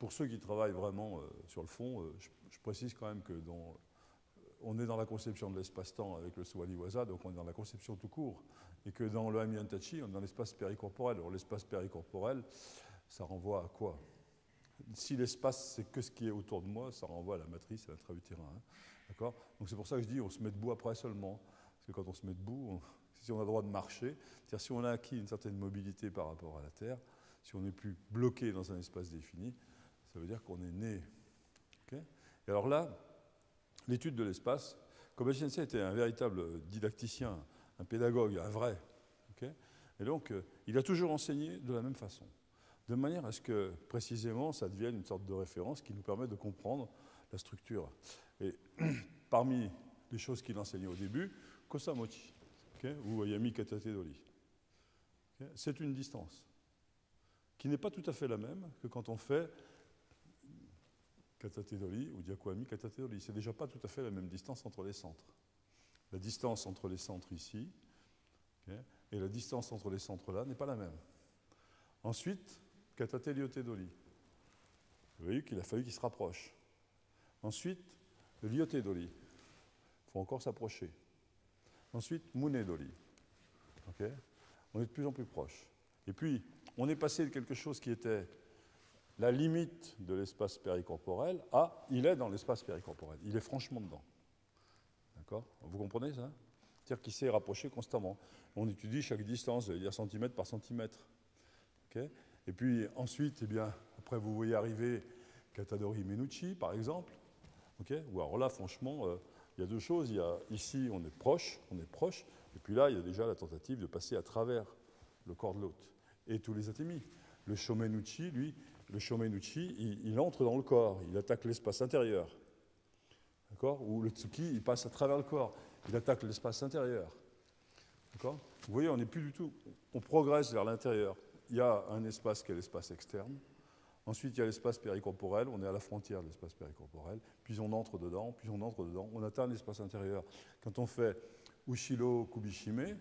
pour ceux qui travaillent vraiment sur le fond, je précise quand même que on est dans la conception de l'espace-temps avec le Swali-Waza, donc on est dans la conception tout court, et que dans le Amiantachi, on est dans l'espace péricorporel. Alors l'espace péricorporel, ça renvoie à quoi? Si l'espace, c'est que ce qui est autour de moi, ça renvoie à la matrice, à l'intra-utérin. Hein, d'accord? Donc c'est pour ça que je dis on se met debout après seulement. Parce que quand on se met debout, si on a le droit de marcher, c'est-à-dire si on a acquis une certaine mobilité par rapport à la Terre, si on n'est plus bloqué dans un espace défini, ça veut dire qu'on est né. Okay? Et alors là, l'étude de l'espace, Kobayashi Sensei était un véritable didacticien, un pédagogue, un vrai. Okay? Et donc, il a toujours enseigné de la même façon, de manière à ce que, précisément, ça devienne une sorte de référence qui nous permet de comprendre la structure. Et parmi les choses qu'il enseignait au début, Kosamochi, okay, ou Yami Katate Dori, okay, c'est une distance qui n'est pas tout à fait la même que quand on fait Katate Dori ou Diakuami Katate Dori. C'est déjà pas tout à fait la même distance entre les centres. La distance entre les centres ici, okay, et la distance entre les centres là n'est pas la même. Ensuite, Katate Ryote Dori. Vous voyez qu'il a fallu qu'il se rapproche. Ensuite, le Ryote Dori. Il faut encore s'approcher. Ensuite, Mune Dori. Okay, on est de plus en plus proche. Et puis, on est passé de quelque chose qui était la limite de l'espace péricorporel à il est dans l'espace péricorporel. Il est franchement dedans. D'accord? Vous comprenez ça? C'est-à-dire qu'il s'est rapproché constamment. On étudie chaque distance, j'allais dire centimètre par centimètre. Okay? Et puis ensuite, eh bien, après vous voyez arriver Katadori Menuchi, par exemple. Okay? Ou alors là, franchement, il y a deux choses. Il y a, ici, on est proche, et puis là, il y a déjà la tentative de passer à travers le corps de l'autre. Et tous les atémis. Le Shomenuchi, lui, il entre dans le corps, il attaque l'espace intérieur. D'accord? Ou le Tsuki, il passe à travers le corps, il attaque l'espace intérieur. D'accord? Vous voyez, on n'est plus du tout, on progresse vers l'intérieur. Il y a un espace qui est l'espace externe. Ensuite, il y a l'espace péricorporel, on est à la frontière de l'espace péricorporel, puis on entre dedans, on atteint l'espace intérieur. Quand on fait Ushiro Kubishime,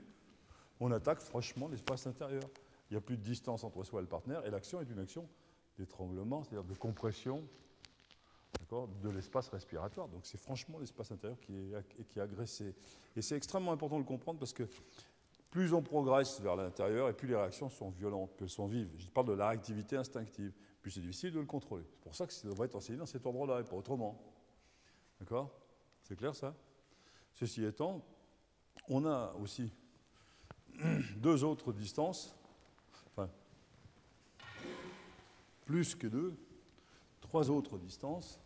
on attaque franchement l'espace intérieur. Il n'y a plus de distance entre soi et le partenaire, et l'action est une action d'étranglement, c'est-à-dire de compression de l'espace respiratoire. Donc c'est franchement l'espace intérieur qui est agressé. Et c'est extrêmement important de le comprendre parce que plus on progresse vers l'intérieur, et plus les réactions sont violentes, plus elles sont vives. Je parle de la réactivité instinctive. Plus c'est difficile de le contrôler. C'est pour ça que ça devrait être enseigné dans cet ordre-là, et pas autrement. D'accord? C'est clair, ça? Ceci étant, on a aussi deux autres distances, enfin, plus que deux, trois autres distances.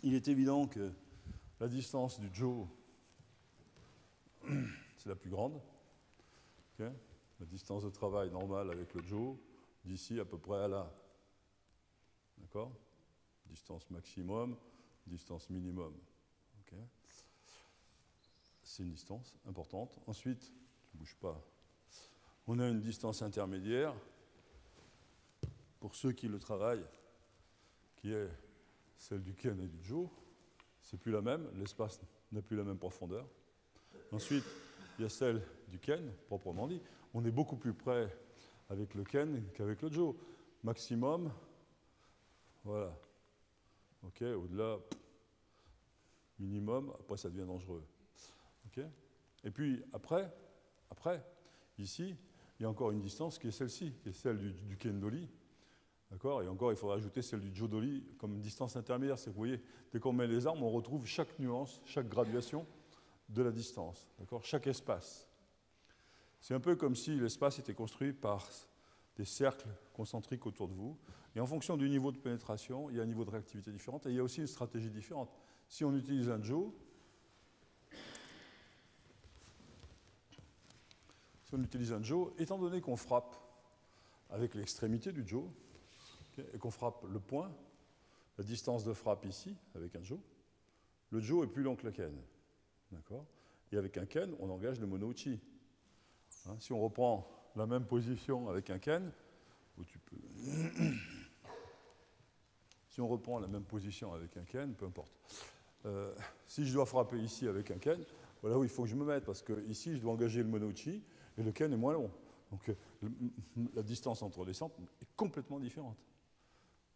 Il est évident que la distance du Jo, c'est la plus grande. Okay? La distance de travail normale avec le Jo, d'ici à peu près à là. D'accord? Distance maximum, distance minimum. Okay? C'est une distance importante. Ensuite, tu ne bouges pas. On a une distance intermédiaire pour ceux qui le travaillent, qui est celle du Ken et du Jo. C'est plus la même, l'espace n'a plus la même profondeur. Ensuite, il y a celle du Ken, proprement dit. On est beaucoup plus près avec le Ken qu'avec le Jo. Maximum, voilà. Ok, au-delà, minimum, après ça devient dangereux. Ok. Et puis après, ici, il y a encore une distance qui est celle-ci, qui est celle du Ken Doli. D'accord? Et encore, il faudra ajouter celle du Jo Doli comme distance intermédiaire. C'est que vous voyez, dès qu'on met les armes, on retrouve chaque nuance, chaque graduation de la distance. D'accord? Chaque espace. C'est un peu comme si l'espace était construit par des cercles concentriques autour de vous. Et en fonction du niveau de pénétration, il y a un niveau de réactivité différent et il y a aussi une stratégie différente. Si on utilise un Jo, étant donné qu'on frappe avec l'extrémité du Jo, okay, et qu'on frappe le point, la distance de frappe ici, avec un Jo, le Jo est plus long que le Ken. D'accord? Et avec un Ken, on engage le Monouchi. Hein, si on reprend la même position avec un Ken, où tu peux... si on reprend la même position avec un Ken, peu importe. Si je dois frapper ici avec un Ken, voilà où il faut que je me mette, parce que ici, je dois engager le Monouchi, et le Ken est moins long. Donc la distance entre les centres est complètement différente.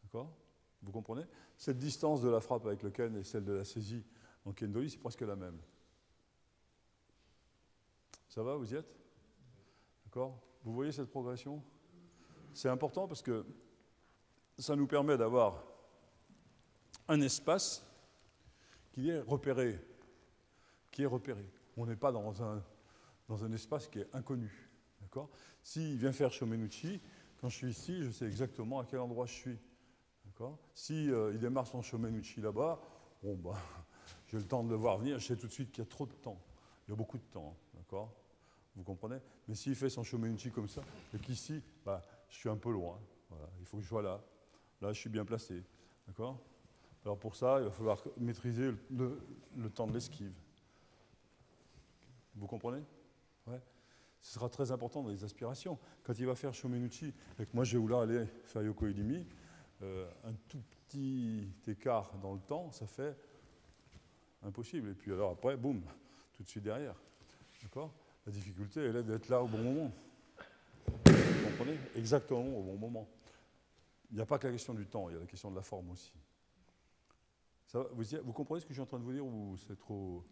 D'accord? Vous comprenez? Cette distance de la frappe avec le ken et celle de la saisie en ken-dolly, c'est presque la même. Ça va, vous y êtes? D'accord? Vous voyez cette progression? C'est important parce que ça nous permet d'avoir un espace qui est repéré. On n'est pas dans un espace qui est inconnu. D'accord? S'il vient faire Shomenuchi, quand je suis ici, je sais exactement à quel endroit je suis. D'accord? S'il démarre son Shomenuchi là-bas, bon, bah, j'ai le temps de le voir venir, je sais tout de suite qu'il y a trop de temps. Il y a beaucoup de temps. D'accord? Vous comprenez? Mais s'il fait son Shomenuchi comme ça, et qu'ici, bah, je suis un peu loin. Voilà. Il faut que je sois là. Là, je suis bien placé. D'accord? Alors pour ça, il va falloir maîtriser le temps de l'esquive. Vous comprenez? Ouais. Ce sera très important dans les aspirations. Quand il va faire Shomenuchi, et que moi je vais vouloir aller faire Yoko Ilimi, un tout petit écart dans le temps, ça fait impossible. Et puis alors après, boum, tout de suite derrière. D'accord? La difficulté, elle est d'être là au bon moment. Vous comprenez? Exactement au bon moment. Il n'y a pas que la question du temps, il y a la question de la forme aussi. Ça va, vous comprenez ce que je suis en train de vous dire ou c'est trop...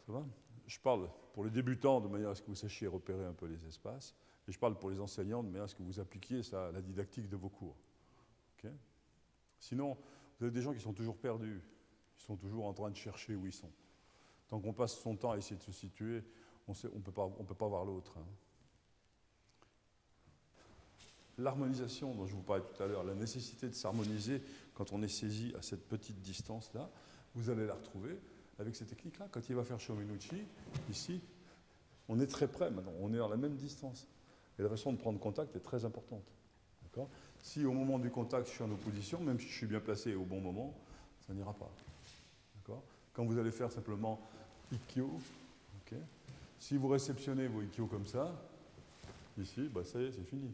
Ça va? Je parle pour les débutants de manière à ce que vous sachiez repérer un peu les espaces, et je parle pour les enseignants de manière à ce que vous appliquiez ça à la didactique de vos cours. Okay? Sinon, vous avez des gens qui sont toujours perdus, ils sont toujours en train de chercher où ils sont. Tant qu'on passe son temps à essayer de se situer, on ne peut pas voir l'autre. Hein. L'harmonisation dont je vous parlais tout à l'heure, la nécessité de s'harmoniser quand on est saisi à cette petite distance-là, vous allez la retrouver avec ces techniques-là. Quand il va faire Shomenuchi, ici, on est très près maintenant, on est à la même distance. Et la façon de prendre contact est très importante. Si au moment du contact, je suis en opposition, même si je suis bien placé au bon moment, ça n'ira pas. Quand vous allez faire simplement Ikkyo, si vous réceptionnez vos Ikkyo comme ça, ici, bah, ça y est, c'est fini.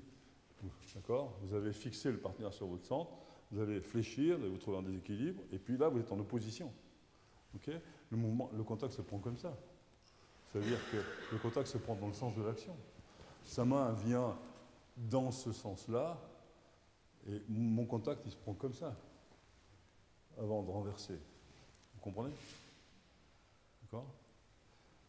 D'accord? Vous avez fixé le partenaire sur votre centre, vous allez fléchir, vous allez vous trouver en déséquilibre, et puis là, vous êtes en opposition. Okay? Le contact se prend comme ça. Ça veut dire que le contact se prend dans le sens de l'action. Sa main vient dans ce sens-là, et mon contact, il se prend comme ça, avant de renverser. Vous comprenez? D'accord?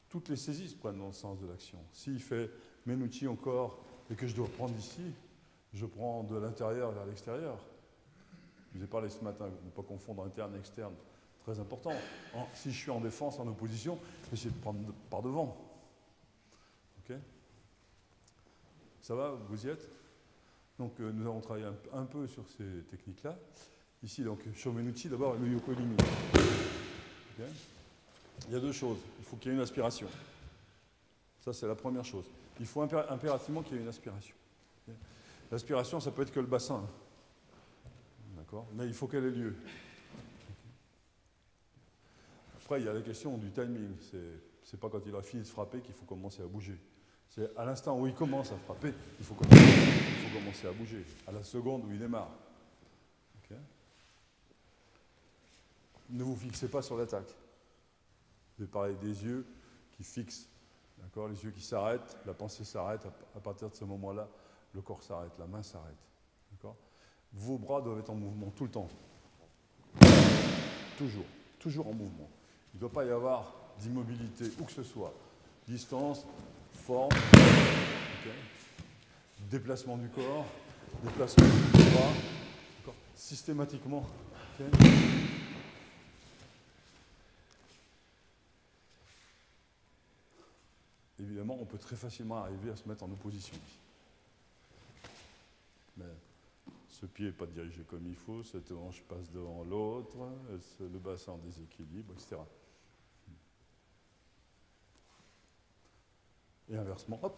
Toutes les saisies se prennent dans le sens de l'action. S'il fait Menuchi encore, et que je dois prendre ici, je prends de l'intérieur vers l'extérieur. Je vous ai parlé ce matin, ne pas confondre interne et externe. Très important. Si je suis en défense, en opposition, j'essaie de prendre par devant. Ok? Ça va? Vous y êtes? Donc nous avons travaillé un peu sur ces techniques-là. Ici, donc, Shomenuchi, d'abord, le Yoko Ilimi. Okay? Il y a deux choses. Il faut qu'il y ait une aspiration. Ça, c'est la première chose. Il faut impérativement qu'il y ait une aspiration. Okay? L'aspiration, ça peut être que le bassin. D'accord? Mais il faut qu'elle ait lieu. Après, il y a la question du timing. C'est pas quand il a fini de frapper qu'il faut commencer à bouger. C'est à l'instant où il commence à frapper, il faut commencer à bouger. À la seconde où il démarre. Okay? Ne vous fixez pas sur l'attaque. Je vais parler des yeux qui fixent. D'accord? Les yeux qui s'arrêtent, la pensée s'arrête. À partir de ce moment-là, le corps s'arrête, la main s'arrête. D'accord? Vos bras doivent être en mouvement tout le temps. Toujours. Toujours en mouvement. Il ne doit pas y avoir d'immobilité, où que ce soit. Distance, forme, okay. Déplacement du corps, déplacement du bras, systématiquement. Okay. Évidemment, on peut très facilement arriver à se mettre en opposition. Mais ce pied n'est pas dirigé comme il faut, cette hanche passe devant l'autre, le bassin en déséquilibre, etc. Et inversement, hop.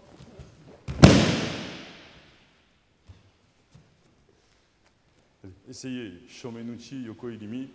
Allez, essayez Shomenuchi, Yoko Ilimi.